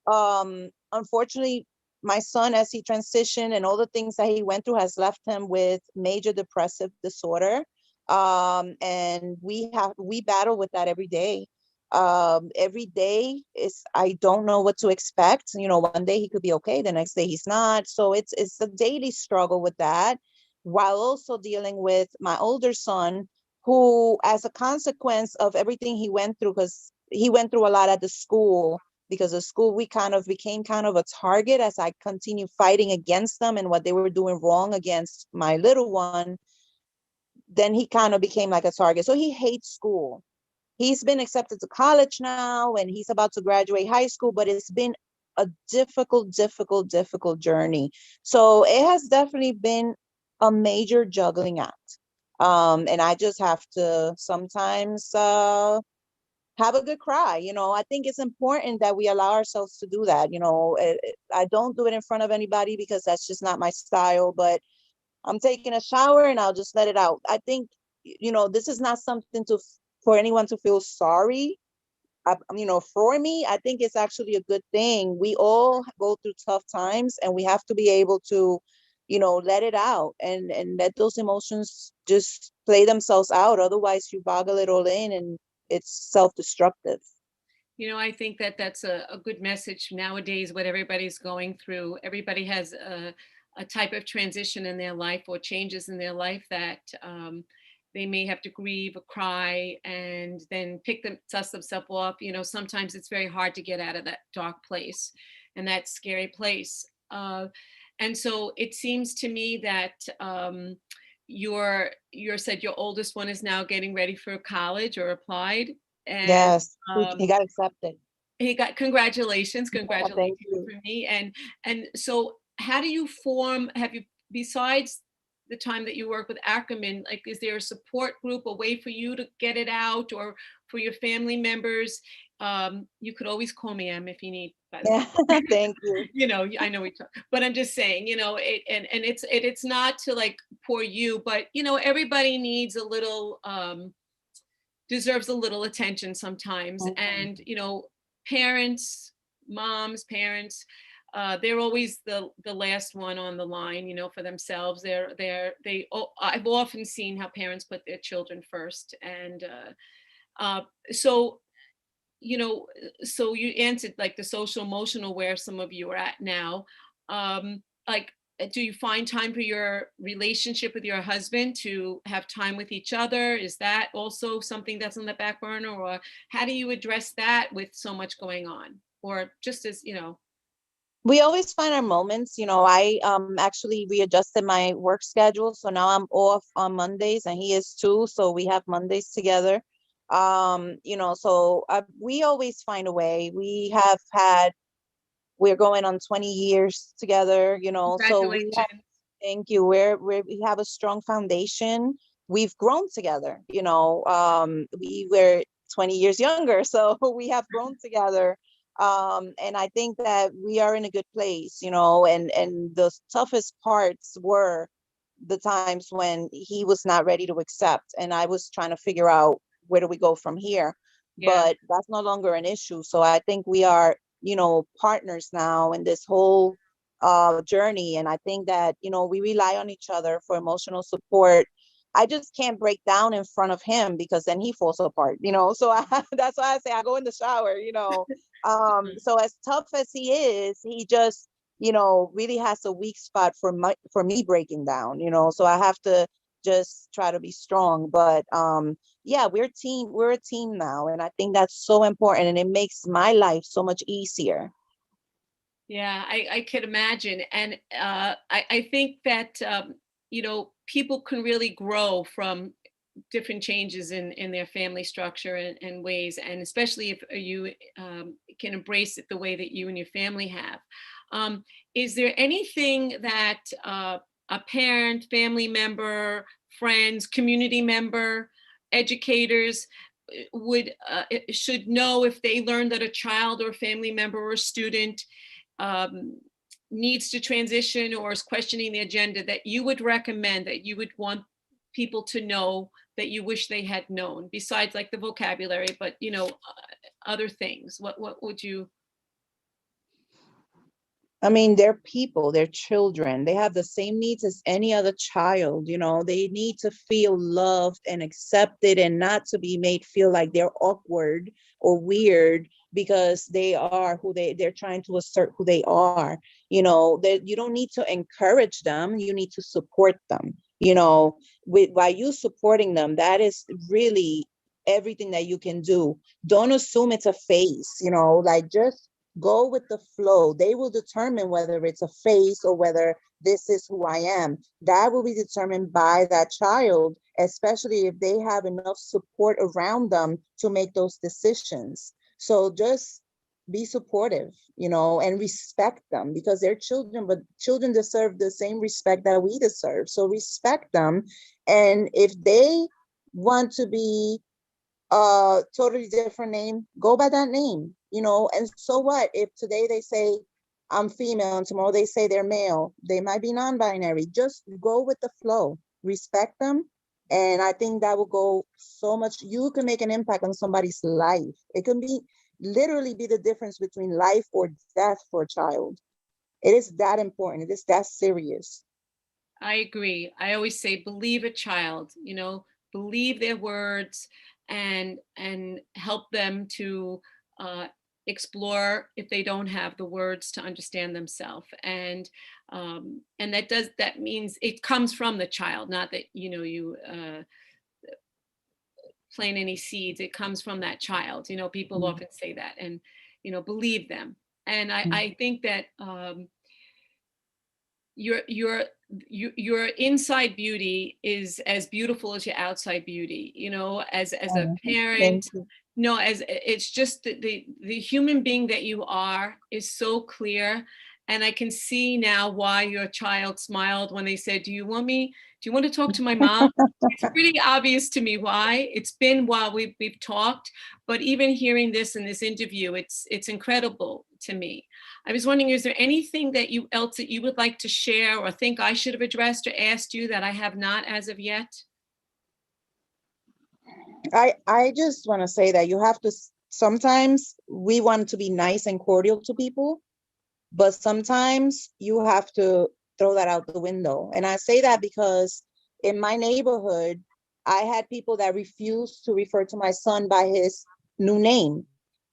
have, unfortunately, my son, as he transitioned and all the things that he went through, has left him with major depressive disorder. And we battle with that every day. Every day is, I don't know what to expect. You know, one day he could be okay, the next day he's not. So it's a daily struggle with that, while also dealing with my older son, who, as a consequence of everything he went through, because he went through a lot at the school, because the school, we kind of became kind of a target as I continued fighting against them and what they were doing wrong against my little one. Then he kind of became like a target. So he hates school. He's been accepted to college now and he's about to graduate high school, but it's been a difficult journey. So it has definitely been a major juggling act. And I just have to sometimes have a good cry. You know, I think it's important that we allow ourselves to do that. You know, I don't do it in front of anybody because that's just not my style, but I'm taking a shower and I'll just let it out. I think, you know, this is not something for anyone to feel sorry. You know, for me, I think it's actually a good thing. We all go through tough times and we have to be able to, you know, let it out and let those emotions just play themselves out. Otherwise you boggle it all in and it's self-destructive. You know, I think that that's a good message nowadays, what everybody's going through. Everybody has a type of transition in their life or changes in their life that they may have to grieve or cry and then dust themselves off. You know, sometimes it's very hard to get out of that dark place and that scary place. And so it seems to me that you said your oldest one is now getting ready for college or applied. And Yes, he got accepted. congratulations Yeah, thank you. for me. And so how do you have you, besides the time that you work with Ackerman, like, is there a support group, a way for you to get it out, or for your family members? You could always call me, Em, if you need, by the way. Yeah, thank you. You know, I know we talk, but I'm just saying, you know, it's not to like pour you, but you know, everybody needs a little, deserves a little attention sometimes. And you know, parents, they're always the last one on the line, you know, for themselves. I've often seen how parents put their children first. And so, you know, so you answered like the social emotional, where some of you are at now. Like, do you find time for your relationship with your husband to have time with each other? Is that also something that's on the back burner, or how do you address that with so much going on? Or just as, you know. We always find our moments. I actually readjusted my work schedule, so now I'm off on Mondays and he is too, so we have Mondays together. We always find a way. We're going on 20 years together, so Congratulations. thank you. We have a strong foundation. We've grown together, we were 20 years younger, so we have grown together. And I think that we are in a good place, and the toughest parts were the times when he was not ready to accept, and I was trying to figure out where do we go from here. Yeah. But that's no longer an issue. So I think we are, partners now in this whole journey. And I think that, we rely on each other for emotional support. I just can't break down in front of him because then he falls apart, so that's why I say I go in the shower, so as tough as he is, he just, really has a weak spot for me breaking down, so I have to just try to be strong. But yeah, we're a team now, and I think that's so important, and it makes my life so much easier. Yeah, I could imagine. And I think that, people can really grow from different changes in their family structure and ways, and especially if you can embrace it the way that you and your family have. Is there anything that a parent, family member, friends, community member, educators should know if they learn that a child or family member or student needs to transition or is questioning the agenda, that you would recommend, that you would want people to know, that you wish they had known, besides like the vocabulary, but other things? What would you? I mean, they're people, they're children. They have the same needs as any other child. They need to feel loved and accepted, and not to be made feel like they're awkward or weird because they are they're trying to assert who they are. That you don't need to encourage them. You need to support them, by you supporting them. That is really everything that you can do. Don't assume it's a phase, like just go with the flow. They will determine whether it's a phase or whether this is who I am. That will be determined by that child, especially if they have enough support around them to make those decisions. So just be supportive, and respect them, because they're children, but children deserve the same respect that we deserve. So respect them. And if they want to be a totally different name, go by that name, and so what if today they say I'm female and tomorrow they say they're male? They might be non-binary. Just go with the flow, respect them, and I think that will go so much. You can make an impact on somebody's life. It can be literally be the difference between life or death for a child. It is that important. It is that serious. I agree. I always say, believe a child, believe their words, and help them to explore if they don't have the words to understand themselves. And that means it comes from the child, not that you plant any seeds. It comes from that child. People often say that, and believe them. And I think that your inside beauty is as beautiful as your outside beauty, as a parent. No, as it's just the human being that you are is so clear. And I can see now why your child smiled when they said, do you want to talk to my mom? It's pretty obvious to me why. It's been while we've talked, but even hearing this in this interview, it's incredible to me. I was wondering, is there anything else that you would like to share or think I should have addressed or asked you that I have not as of yet? I just want to say that you have to, sometimes we want to be nice and cordial to people, but sometimes you have to throw that out the window. And I say that because in my neighborhood, I had people that refused to refer to my son by his new name.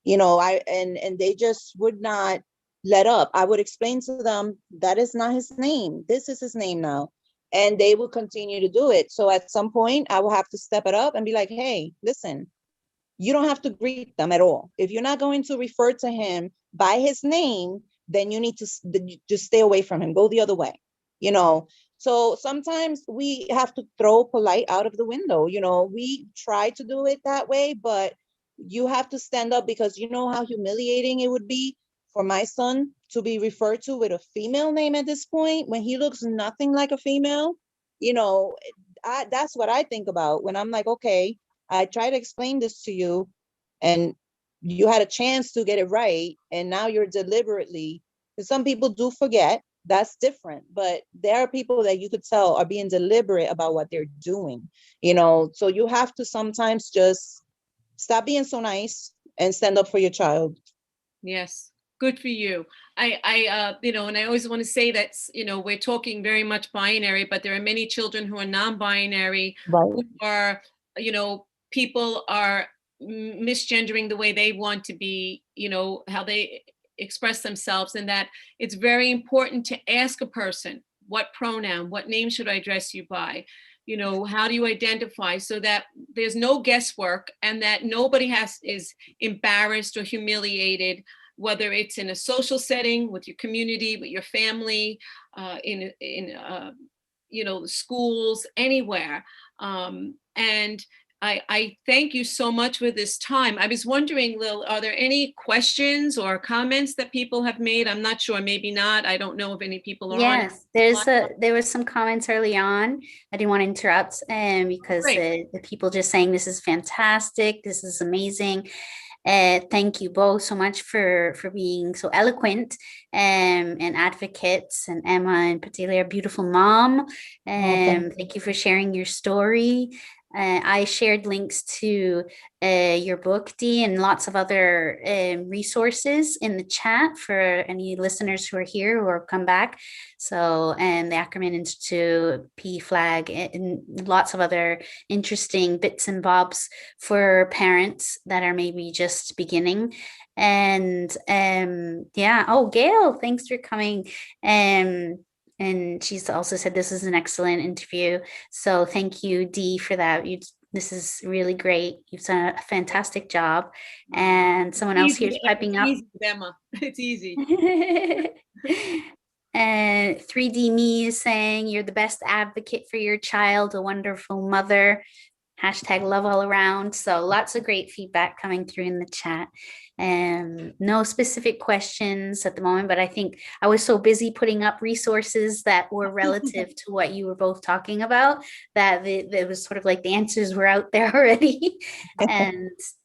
And they just would not let up. I would explain to them, that is not his name. This is his name now. And they will continue to do it. So at some point, I will have to step it up and be like, hey, listen, you don't have to greet them at all. If you're not going to refer to him by his name, then you need to just stay away from him, go the other way, you know. So sometimes we have to throw polite out of the window, you know. We try to do it that way, but you have to stand up, because you know how humiliating it would be for my son to be referred to with a female name at this point when he looks nothing like a female. You know, that's what I think about when I'm like, okay, I try to explain this to you and you had a chance to get it right, and now you're deliberately, because some people do forget, that's different, but there are people that you could tell are being deliberate about what they're doing, you know. So you have to sometimes just stop being so nice and stand up for your child. Yes, good for you. You know, and I always want to say that, you know, we're talking very much binary, but there are many children who are non-binary, Right. who are, you know, people are misgendering the way they want to be, you know, how they express themselves, and that it's very important to ask a person, what pronoun, what name should I address you by? You know, how do you identify, so that there's no guesswork and that nobody is embarrassed or humiliated, whether it's in a social setting, with your community, with your family, in you know, schools, anywhere. And I thank you so much for this time. I was wondering, Lil, are there any questions or comments that people have made? I'm not sure, maybe not. I don't know if any people are on. Yes, there was some comments early on. I didn't want to interrupt because Great. the people just saying this is fantastic, this is amazing. Thank you both so much for being so eloquent and advocates, and Emma and Pta, beautiful mom. Thank you for sharing your story. I shared links to your book, Dee, and lots of other resources in the chat for any listeners who are here or come back. So, and the Ackerman Institute, PFLAG, and lots of other interesting bits and bobs for parents that are maybe just beginning. And yeah, oh, Gail, thanks for coming. And she's also said this is an excellent interview. So thank you, Dee, for that. This is really great. You've done a fantastic job. And someone else here is piping up. Easy, Emma. It's easy. And 3D Me is saying you're the best advocate for your child, a wonderful mother. Hashtag love all around. So lots of great feedback coming through in the chat. No specific questions at the moment, but I think I was so busy putting up resources that were relative to what you were both talking about that it was sort of like the answers were out there already.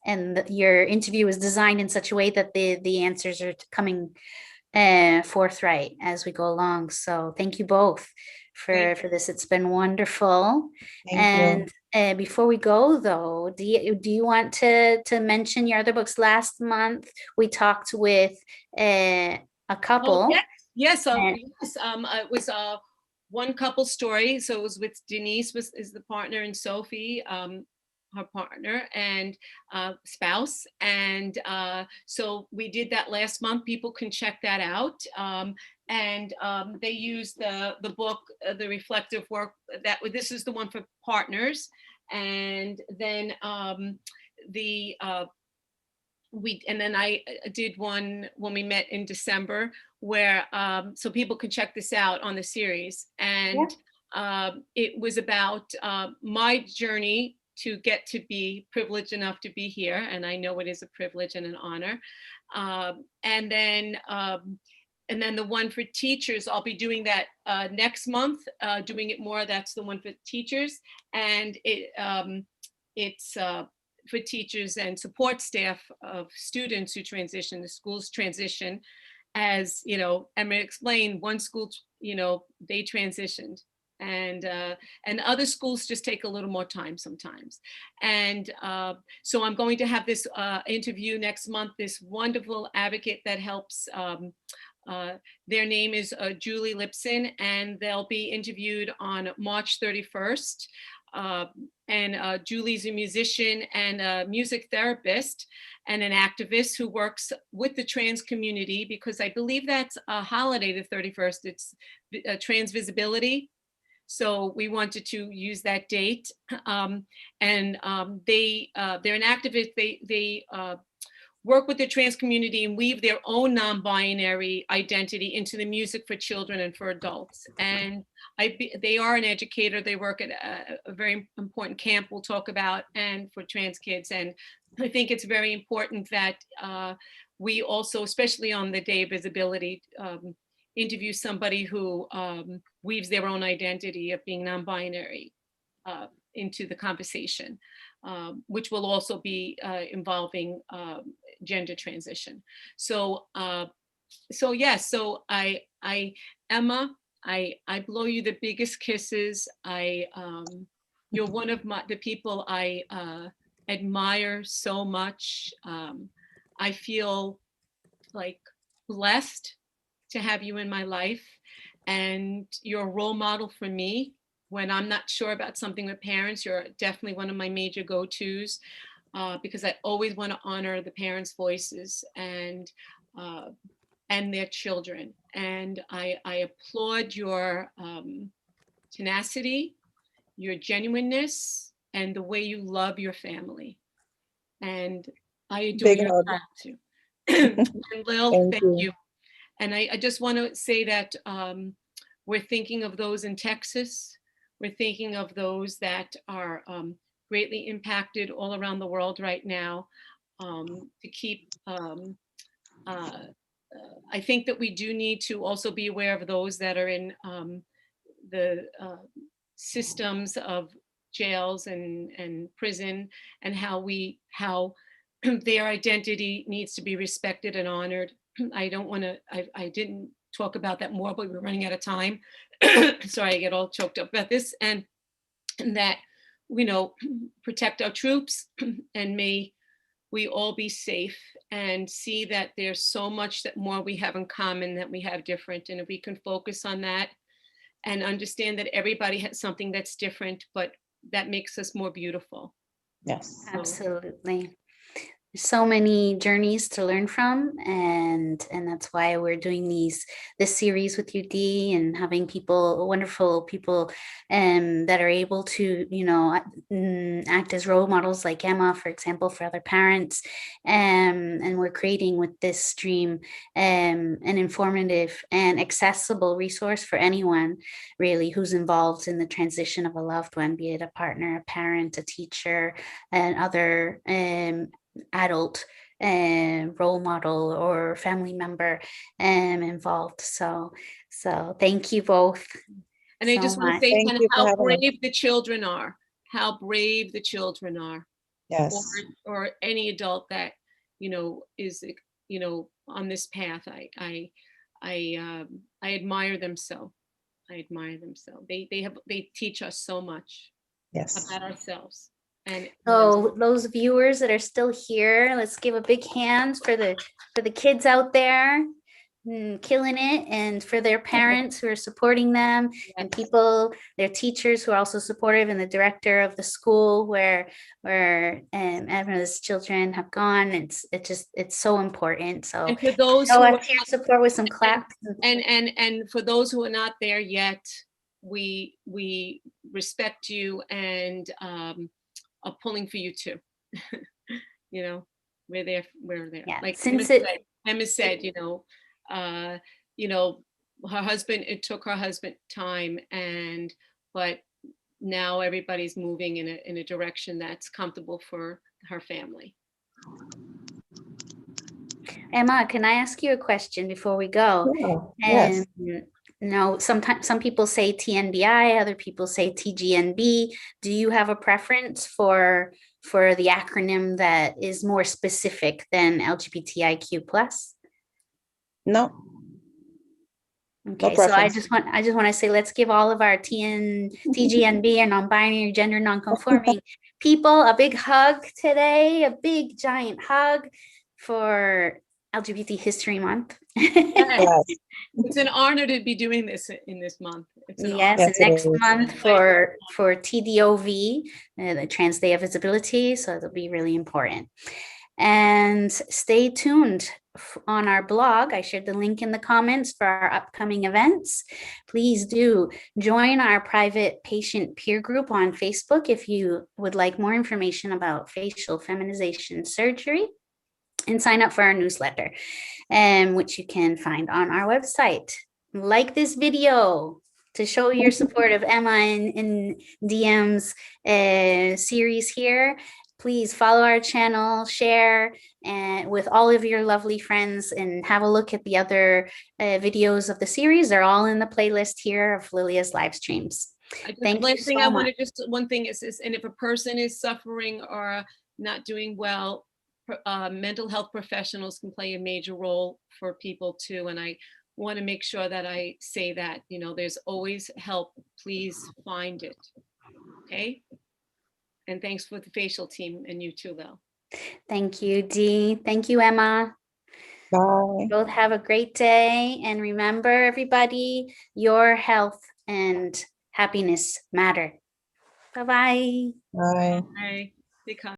and your interview was designed in such a way that the answers are coming forthright as we go along. So thank you both for this. It's been wonderful. Thank you. Before we go, though, do you want to mention your other books? Last month we talked with a couple. Oh, yes. It was one couple story. So it was with Denise, is the partner, and Sophie, her partner and spouse. And so we did that last month. People can check that out. And they used the book, The Reflective Work. This is the one for partners. And then and then I did one when we met in December, where so people can check this out on the series. And it was about my journey to get to be privileged enough to be here. And I know it is a privilege and an honor. And then the one for teachers, I'll be doing that next month, doing it more. That's the one for teachers. And it's for teachers and support staff of students who transition, the schools transition. As you know, Emma explained, one school, you know, they transitioned. And other schools just take a little more time sometimes. And so I'm going to have this interview next month, this wonderful advocate that helps. Their name is Julie Lipson, and they'll be interviewed on March 31st. Julie's a musician and a music therapist and an activist who works with the trans community, because I believe that's a holiday, the 31st. It's trans visibility. So we wanted to use that date. They're an activist. They work with the trans community and weave their own non-binary identity into the music for children and for adults. And they are an educator. They work at a very important camp we'll talk about, and for trans kids. And I think it's very important that we also, especially on the Day of Visibility, interview somebody who weaves their own identity of being non-binary into the conversation, which will also be involving gender transition. So yes, so Emma, I blow you the biggest kisses. You're one of the people I admire so much. I feel like blessed to have you in my life, and you're a role model for me. When I'm not sure about something with parents, you're definitely one of my major go-tos, because I always want to honor the parents' voices and their children. And I applaud your tenacity, your genuineness, and the way you love your family. And I adore Big your hug. child too. And Lil, thank you. you. And I just want to say that we're thinking of those in Texas. We're thinking of those that are greatly impacted all around the world right now. To keep, I think that we do need to also be aware of those that are in the systems of jails and prison, and how their identity needs to be respected and honored. I don't want to, I didn't talk about that more, but we're running out of time. Sorry, I get all choked up about this. And that, protect our troops, and may we all be safe, and see that there's so much that more we have in common that we have different. And if we can focus on that and understand that everybody has something that's different, but that makes us more beautiful. Yes. Absolutely. So many journeys to learn from, and that's why we're doing this series with you, Dee, and having wonderful people that are able to act as role models, like Emma, for example, for other parents. And we're creating with this stream an informative and accessible resource for anyone really who's involved in the transition of a loved one, be it a partner, a parent, a teacher, and other adult role model or family member involved. So thank you both. And I just want to say Thank kind of you for how having us. brave the children are, how brave the children are. Yes. Or any adult that is on this path. I admire them so. I admire them so. They teach us so much about ourselves. And so those viewers that are still here, let's give a big hand for the kids out there killing it, and for their parents who are supporting them, and their teachers who are also supportive, and the director of the school where Emma's children have gone. It's so important. So and for those show us your support with some claps. And for those who are not there yet, we respect you and are pulling for you too. We're there. Yeah, like since Emma said, her husband, it took her husband time, but now everybody's moving in a direction that's comfortable for her family. Emma, can I ask you a question before we go? Yes. Sometimes some people say TNBI, other people say TGNB. Do you have a preference for the acronym that is more specific than LGBTIQ+? No. Okay, so I just want to say, let's give all of our TGNB and non-binary, gender non-conforming people a big hug today, a big giant hug for LGBT History Month. Yes, It's an honor to be doing this in this month. It's an Yes, honor. and Yes, it next is. month for TDOV, the Trans Day of Visibility, so it'll be really important. And stay tuned on our blog. I shared the link in the comments for our upcoming events. Please do join our private patient peer group on Facebook if you would like more information about facial feminization surgery, and sign up for our newsletter, which you can find on our website. Like this video to show your support of Emma in DM's series here. Please follow our channel, share with all of your lovely friends, and have a look at the other videos of the series. They're all in the playlist here of Lilia's live streams. Thank you so much. One thing is, and if a person is suffering or not doing well, mental health professionals can play a major role for people too. And I want to make sure that I say that, you know, there's always help. Please find it. Okay. And thanks for the Facialteam, and you too, Lil. Thank you, Dee. Thank you, Emma. Bye. Both have a great day. And remember, everybody, your health and happiness matter. Bye-bye. Bye. Bye. Bye.